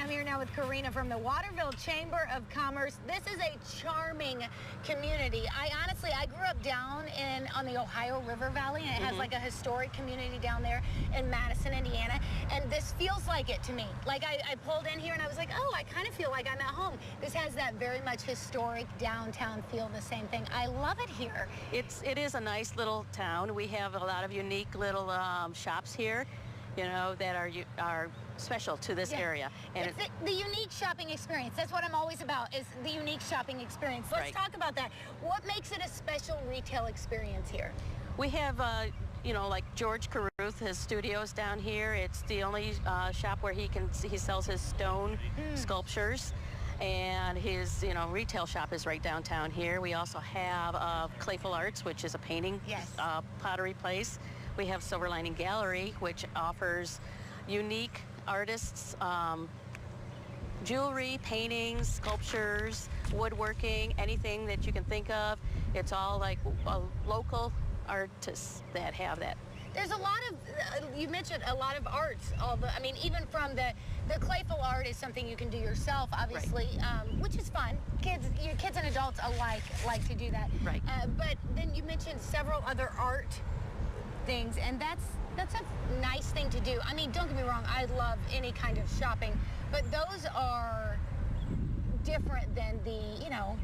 I'm here now with Corina from the Waterville Chamber of Commerce. This is a charming community. I grew up down on the Ohio River Valley, and it has like a historic community down there in Madison, Indiana. And this feels like it to me. Like I pulled in here and I was like, oh, I kind of feel like I'm at home. This has that very much historic downtown feel, the same thing. I love it here. It is a nice little town. We have a lot of unique little shops here, you know, that are special to this area. And it's the unique shopping experience. That's what I'm always about, is the unique shopping experience. Let's talk about that. What makes it a special retail experience here? We have, you know, like George Caruth, his studio's down here. It's the only shop where he sells his stone sculptures. And his, you know, retail shop is right downtown here. We also have Clayful Arts, which is a painting pottery place. We have Silver Lining Gallery, which offers unique artists, jewelry, paintings, sculptures, woodworking, anything that you can think of. It's all like local artists that have that. There's a lot of, you mentioned a lot of arts. I mean, even from the Clayful art is something you can do yourself, obviously, which is fun. Kids and adults alike like to do that. Right. But then you mentioned several other art things, and that's a nice thing to do. I mean, don't get me wrong, I love any kind of shopping, but those are different than the, you know,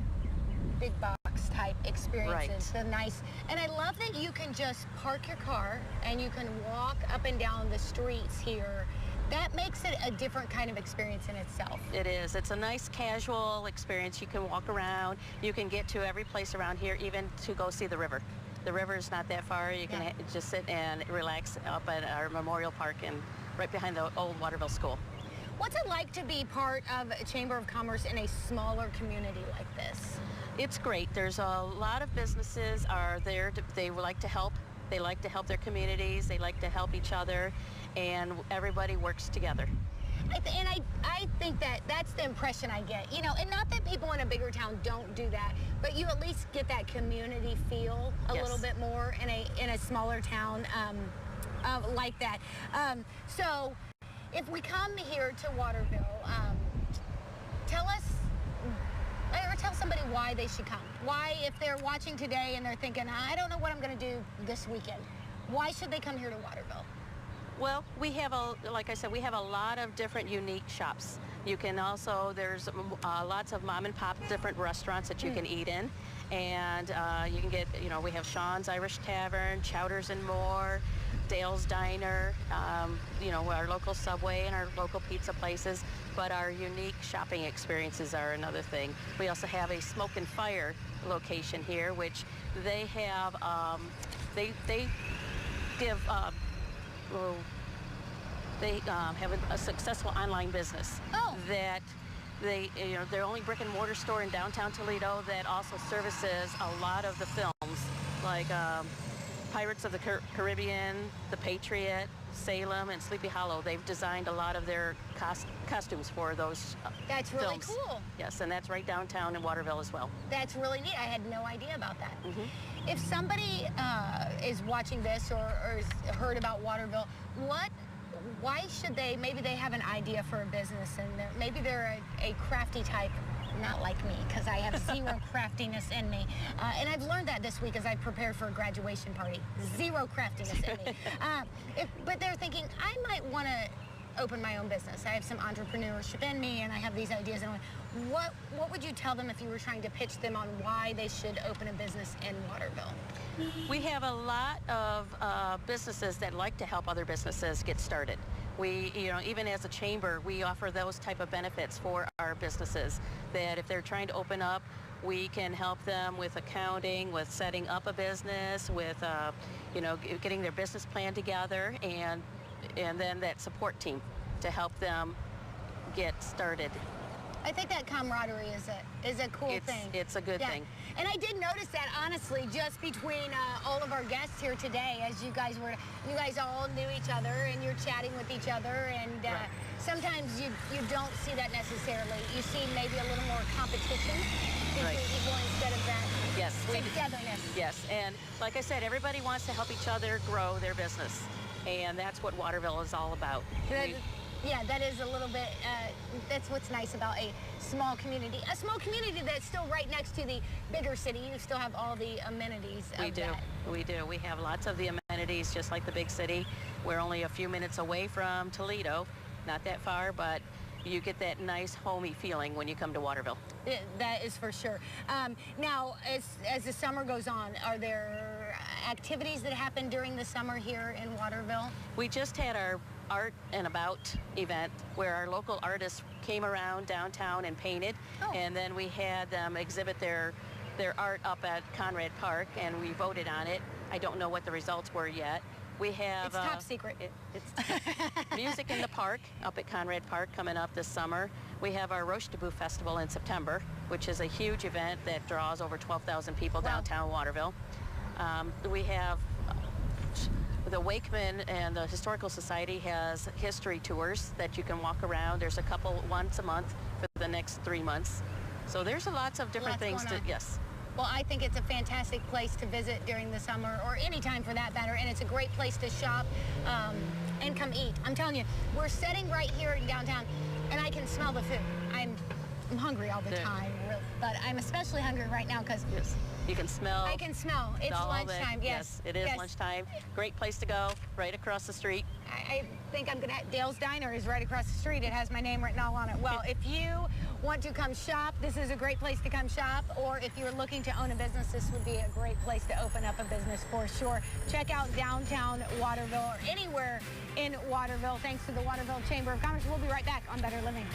big box type experiences. The nice, and I love that you can just park your car and you can walk up and down the streets here. That makes it a different kind of experience in itself. It is. It's a nice casual experience. You can walk around. You can get to every place around here, even to go see the river. The river is not that far. You can just sit and relax up at our Memorial Park and right behind the old Waterville School. What's it like to be part of a Chamber of Commerce in a smaller community like this? It's great. There's a lot of businesses are there. They like to help. They like to help their communities. They like to help each other, and everybody works together. I think that's the impression I get. You know, and not that people in a bigger town don't do that, but you at least get that community feel a little bit more in a smaller town like that. So if we come here to Waterville, tell somebody why they should come. Why, if they're watching today and they're thinking, I don't know what I'm going to do this weekend, why should they come here to Waterville? Well, we have like I said, we have a lot of different unique shops. You can also, there's lots of mom and pop different restaurants that you can eat in. And you can get, you know, we have Sean's Irish Tavern, Chowders and More, Dale's Diner, you know, our local Subway and our local pizza places. But our unique shopping experiences are another thing. We also have a Smoke and Fire location here, which they have, they give, they have a successful online business that they're the only brick and mortar store in downtown Toledo that also services a lot of the films like Pirates of the Caribbean, The Patriot, Salem, and Sleepy Hollow. They've designed a lot of their costumes for those That's really films. Cool. Yes, and that's right downtown in Waterville as well. That's really neat. I had no idea about that. If somebody is watching this or has heard about Waterville, why should they, maybe they have an idea for a business and maybe they're a crafty type, not like me, because I have zero craftiness in me. And I've learned that this week as I prepared for a graduation party. Zero craftiness in me. But they're thinking, I might want to open my own business. I have some entrepreneurship in me and I have these ideas. And what would you tell them if you were trying to pitch them on why they should open a business in Waterville? We have a lot of businesses that like to help other businesses get started. We, you know, even as a chamber, we offer those type of benefits for our businesses, that if they're trying to open up, we can help them with accounting, with setting up a business, with, you know, getting their business plan together, and then that support team to help them get started. I think that camaraderie is a cool thing. It's a good thing. And I did notice that, honestly, just between all of our guests here today, as you guys all knew each other and you're chatting with each other, and sometimes you don't see that necessarily. You see maybe a little more competition between people instead of that togetherness. Yes, and like I said, everybody wants to help each other grow their business, and that's what Waterville is all about. Yeah, that is a little bit, that's what's nice about a small community. A small community that's still right next to the bigger city. You still have all the amenities We of do. that. We do. We have lots of the amenities, just like the big city. We're only a few minutes away from Toledo, not that far, but you get that nice homey feeling when you come to Waterville. That is for sure. Now, as the summer goes on, are there activities that happen during the summer here in Waterville? We just had our Art and About event where our local artists came around downtown and painted, and then we had them exhibit their art up at Conrad Park, and we voted on it. I don't know what the results were yet. We have It's top secret. It's music in the park up at Conrad Park coming up this summer. We have our Roche Debout Festival in September, which is a huge event that draws over 12,000 people downtown Waterville. We have the Wakeman and the Historical Society has history tours that you can walk around. There's a couple once a month for the next 3 months. So there's lots of different things to, yes. Well, I think it's a fantastic place to visit during the summer, or any time for that matter, and it's a great place to shop and come eat. I'm telling you, we're sitting right here in downtown, and I can smell the food. I'm hungry all the time, but I'm especially hungry right now because you can smell. I can smell. It's lunchtime. Yes, it is lunchtime. Great place to go, right across the street. I think I'm gonna. Dale's Diner is right across the street. It has my name written all on it. Well, if you want to come shop, this is a great place to come shop. Or if you're looking to own a business, this would be a great place to open up a business for sure. Check out downtown Waterville or anywhere in Waterville. Thanks to the Waterville Chamber of Commerce. We'll be right back on Better Living.